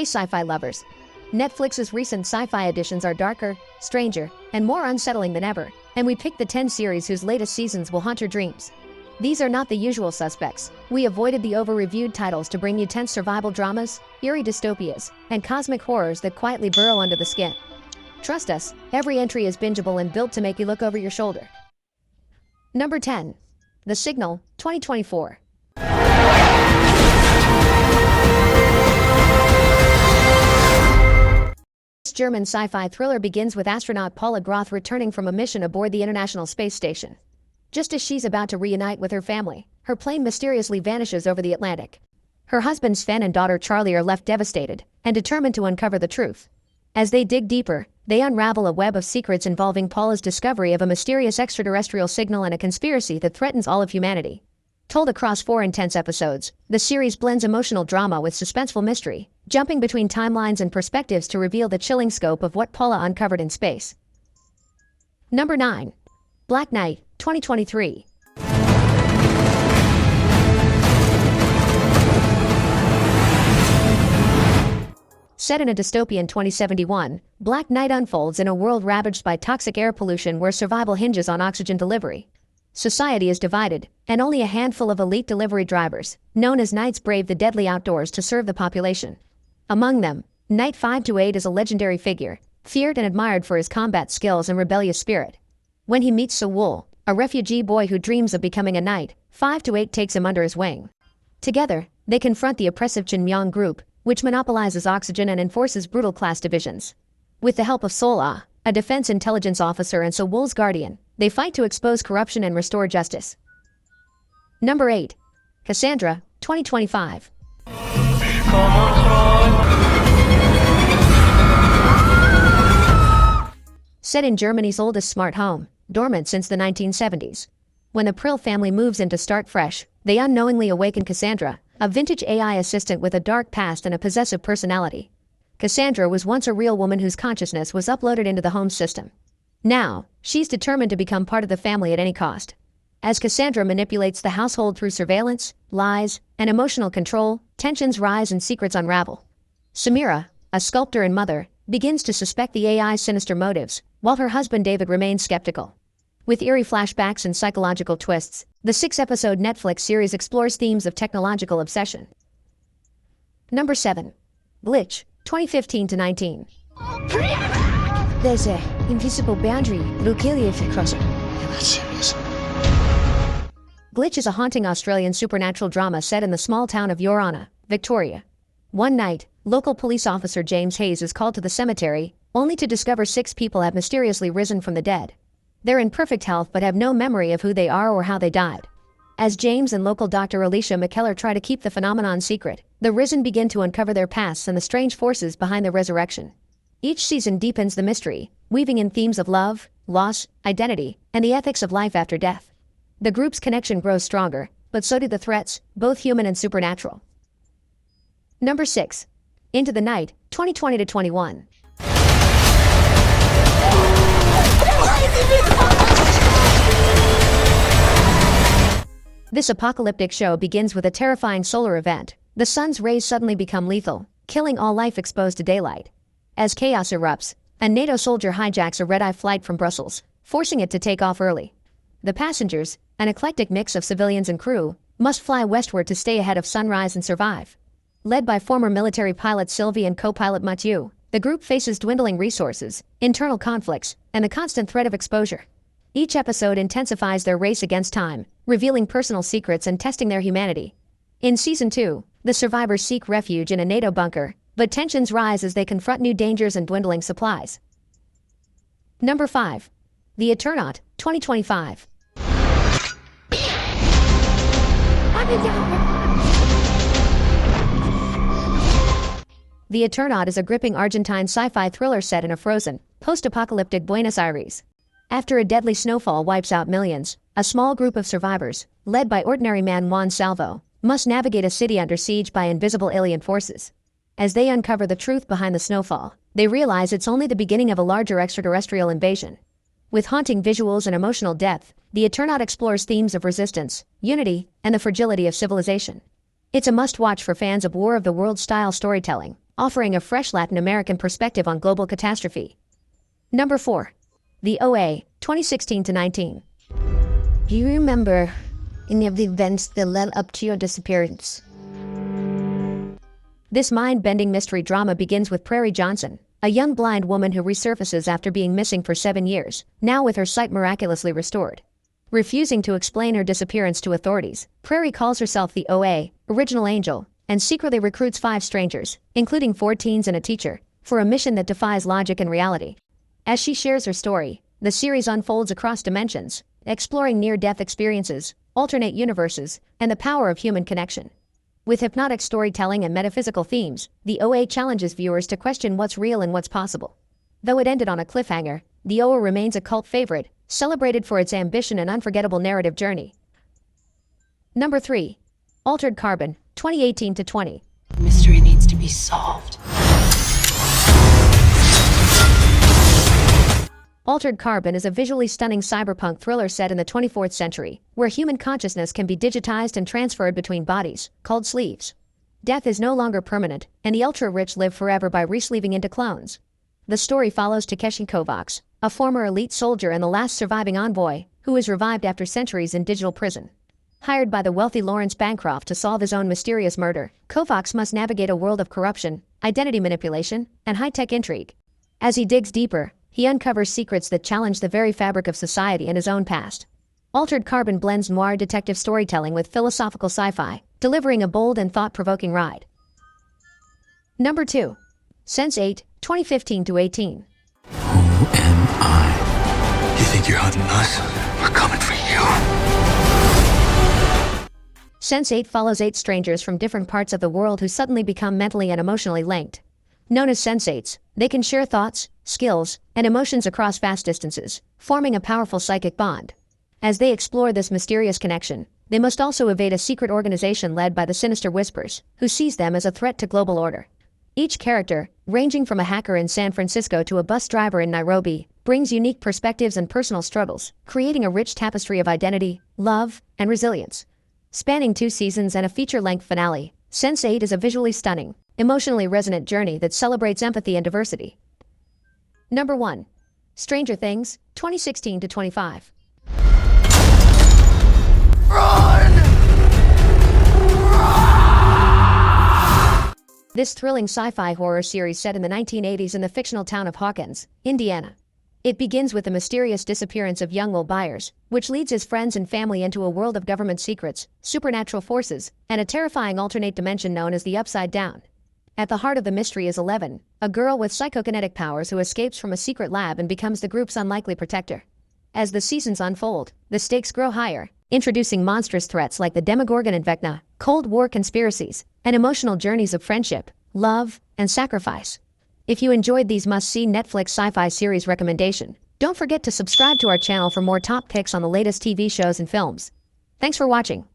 Hey sci-fi lovers! Netflix's recent sci-fi editions are darker, stranger, and more unsettling than ever, and we picked the 10 series whose latest seasons will haunt your dreams. These are not the usual suspects. We avoided the over-reviewed titles to bring you tense survival dramas, eerie dystopias, and cosmic horrors that quietly burrow under the skin. Trust us, every entry is bingeable and built to make you look over your shoulder. Number 10. The Signal, 2024. This German sci-fi thriller begins with astronaut Paula Groth returning from a mission aboard the International Space Station. Just as she's about to reunite with her family, her plane mysteriously vanishes over the Atlantic. Her husband Sven and daughter Charlie are left devastated and determined to uncover the truth. As they dig deeper, they unravel a web of secrets involving Paula's discovery of a mysterious extraterrestrial signal and a conspiracy that threatens all of humanity. Told across 4 intense episodes, the series blends emotional drama with suspenseful mystery, jumping between timelines and perspectives to reveal the chilling scope of what Paula uncovered in space. Number 9. Black Knight, 2023. Set in a dystopian 2071, Black Knight unfolds in a world ravaged by toxic air pollution where survival hinges on oxygen delivery. Society is divided, and only a handful of elite delivery drivers, known as Knights, brave the deadly outdoors to serve the population. Among them, Knight 528 is a legendary figure, feared and admired for his combat skills and rebellious spirit. When he meets Sewol, a refugee boy who dreams of becoming a knight, 528 takes him under his wing. Together, they confront the oppressive Chinmyang group, which monopolizes oxygen and enforces brutal class divisions. With the help of Sol-Ah, a defense intelligence officer and Sewol's guardian, they fight to expose corruption and restore justice. Number 8. Cassandra, 2025. Set in Germany's oldest smart home, dormant since the 1970s. When the Prill family moves in to start fresh, they unknowingly awaken Cassandra, a vintage AI assistant with a dark past and a possessive personality. Cassandra was once a real woman whose consciousness was uploaded into the home system. Now, she's determined to become part of the family at any cost. As Cassandra manipulates the household through surveillance, lies, and emotional control, tensions rise and secrets unravel. Samira, a sculptor and mother, begins to suspect the AI's sinister motives, while her husband David remains skeptical. With eerie flashbacks and psychological twists, the 6-episode Netflix series explores themes of technological obsession. Number 7. Glitch, 2015-19. There's an invisible boundary. It'll kill you if you cross it. You're not serious. Glitch is a haunting Australian supernatural drama set in the small town of Yorana, Victoria. One night, local police officer James Hayes is called to the cemetery, only to discover 6 people have mysteriously risen from the dead. They're in perfect health but have no memory of who they are or how they died. As James and local Dr. Alicia McKellar try to keep the phenomenon secret, the risen begin to uncover their pasts and the strange forces behind their resurrection. Each season deepens the mystery, weaving in themes of love, loss, identity, and the ethics of life after death. The group's connection grows stronger, but so do the threats, both human and supernatural. Number 6. Into the Night, 2020-21. This apocalyptic show begins with a terrifying solar event. The sun's rays suddenly become lethal, killing all life exposed to daylight. As chaos erupts, a NATO soldier hijacks a red-eye flight from Brussels, forcing it to take off early. The passengers, an eclectic mix of civilians and crew, must fly westward to stay ahead of sunrise and survive. Led by former military pilot Sylvie and co-pilot Mathieu, the group faces dwindling resources, internal conflicts, and the constant threat of exposure. Each episode intensifies their race against time, revealing personal secrets and testing their humanity. In Season 2, the survivors seek refuge in a NATO bunker, but tensions rise as they confront new dangers and dwindling supplies. Number 5. The Eternaut, 2025. The Eternaut is a gripping Argentine sci-fi thriller set in a frozen, post-apocalyptic Buenos Aires. After a deadly snowfall wipes out millions, a small group of survivors, led by ordinary man Juan Salvo, must navigate a city under siege by invisible alien forces. As they uncover the truth behind the snowfall, they realize it's only the beginning of a larger extraterrestrial invasion. With haunting visuals and emotional depth, The Eternaut explores themes of resistance, unity, and the fragility of civilization. It's a must-watch for fans of War of the Worlds style storytelling, offering a fresh Latin American perspective on global catastrophe. Number 4. The OA, 2016 to 19. Do you remember any of the events that led up to your disappearance? This mind-bending mystery drama begins with Prairie Johnson, a young blind woman who resurfaces after being missing for 7 years, now with her sight miraculously restored. Refusing to explain her disappearance to authorities, Prairie calls herself the OA, Original Angel, and secretly recruits 5 strangers, including 4 teens and a teacher, for a mission that defies logic and reality. As she shares her story, the series unfolds across dimensions, exploring near-death experiences, alternate universes, and the power of human connection. With hypnotic storytelling and metaphysical themes, the OA challenges viewers to question what's real and what's possible. Though it ended on a cliffhanger, the OA remains a cult favorite, celebrated for its ambition and unforgettable narrative journey. Number 3. Altered Carbon, 2018 to 20. Mystery needs to be solved. Altered Carbon is a visually stunning cyberpunk thriller set in the 24th century, where human consciousness can be digitized and transferred between bodies, called sleeves. Death is no longer permanent, and the ultra-rich live forever by resleeving into clones. The story follows Takeshi Kovacs, a former elite soldier and the last surviving envoy, who is revived after centuries in digital prison. Hired by the wealthy Lawrence Bancroft to solve his own mysterious murder, Kovacs must navigate a world of corruption, identity manipulation, and high-tech intrigue. As he digs deeper, he uncovers secrets that challenge the very fabric of society and his own past. Altered Carbon blends noir detective storytelling with philosophical sci-fi, delivering a bold and thought-provoking ride. Number 2. Sense8, 2015 to 18. Who am I? You think you're hunting us? We're coming for you. Sense8 follows 8 strangers from different parts of the world who suddenly become mentally and emotionally linked. Known as Sense8s, they can share thoughts, skills, and emotions across vast distances, forming a powerful psychic bond. As they explore this mysterious connection, they must also evade a secret organization led by the sinister Whispers, who sees them as a threat to global order. Each character, ranging from a hacker in San Francisco to a bus driver in Nairobi, brings unique perspectives and personal struggles, creating a rich tapestry of identity, love, and resilience. Spanning 2 seasons and a feature-length finale, Sense8 is a visually stunning, emotionally resonant journey that celebrates empathy and diversity. Number 1. Stranger Things, 2016 to 25. This thrilling sci-fi horror series set in the 1980s in the fictional town of Hawkins, Indiana. It begins with the mysterious disappearance of young Will Byers, which leads his friends and family into a world of government secrets, supernatural forces, and a terrifying alternate dimension known as the Upside Down. At the heart of the mystery is Eleven, a girl with psychokinetic powers who escapes from a secret lab and becomes the group's unlikely protector. As the seasons unfold, the stakes grow higher, introducing monstrous threats like the Demogorgon and Vecna, Cold War conspiracies, and emotional journeys of friendship, love, and sacrifice. If you enjoyed these must-see Netflix sci-fi series recommendation, don't forget to subscribe to our channel for more top picks on the latest TV shows and films. Thanks for watching.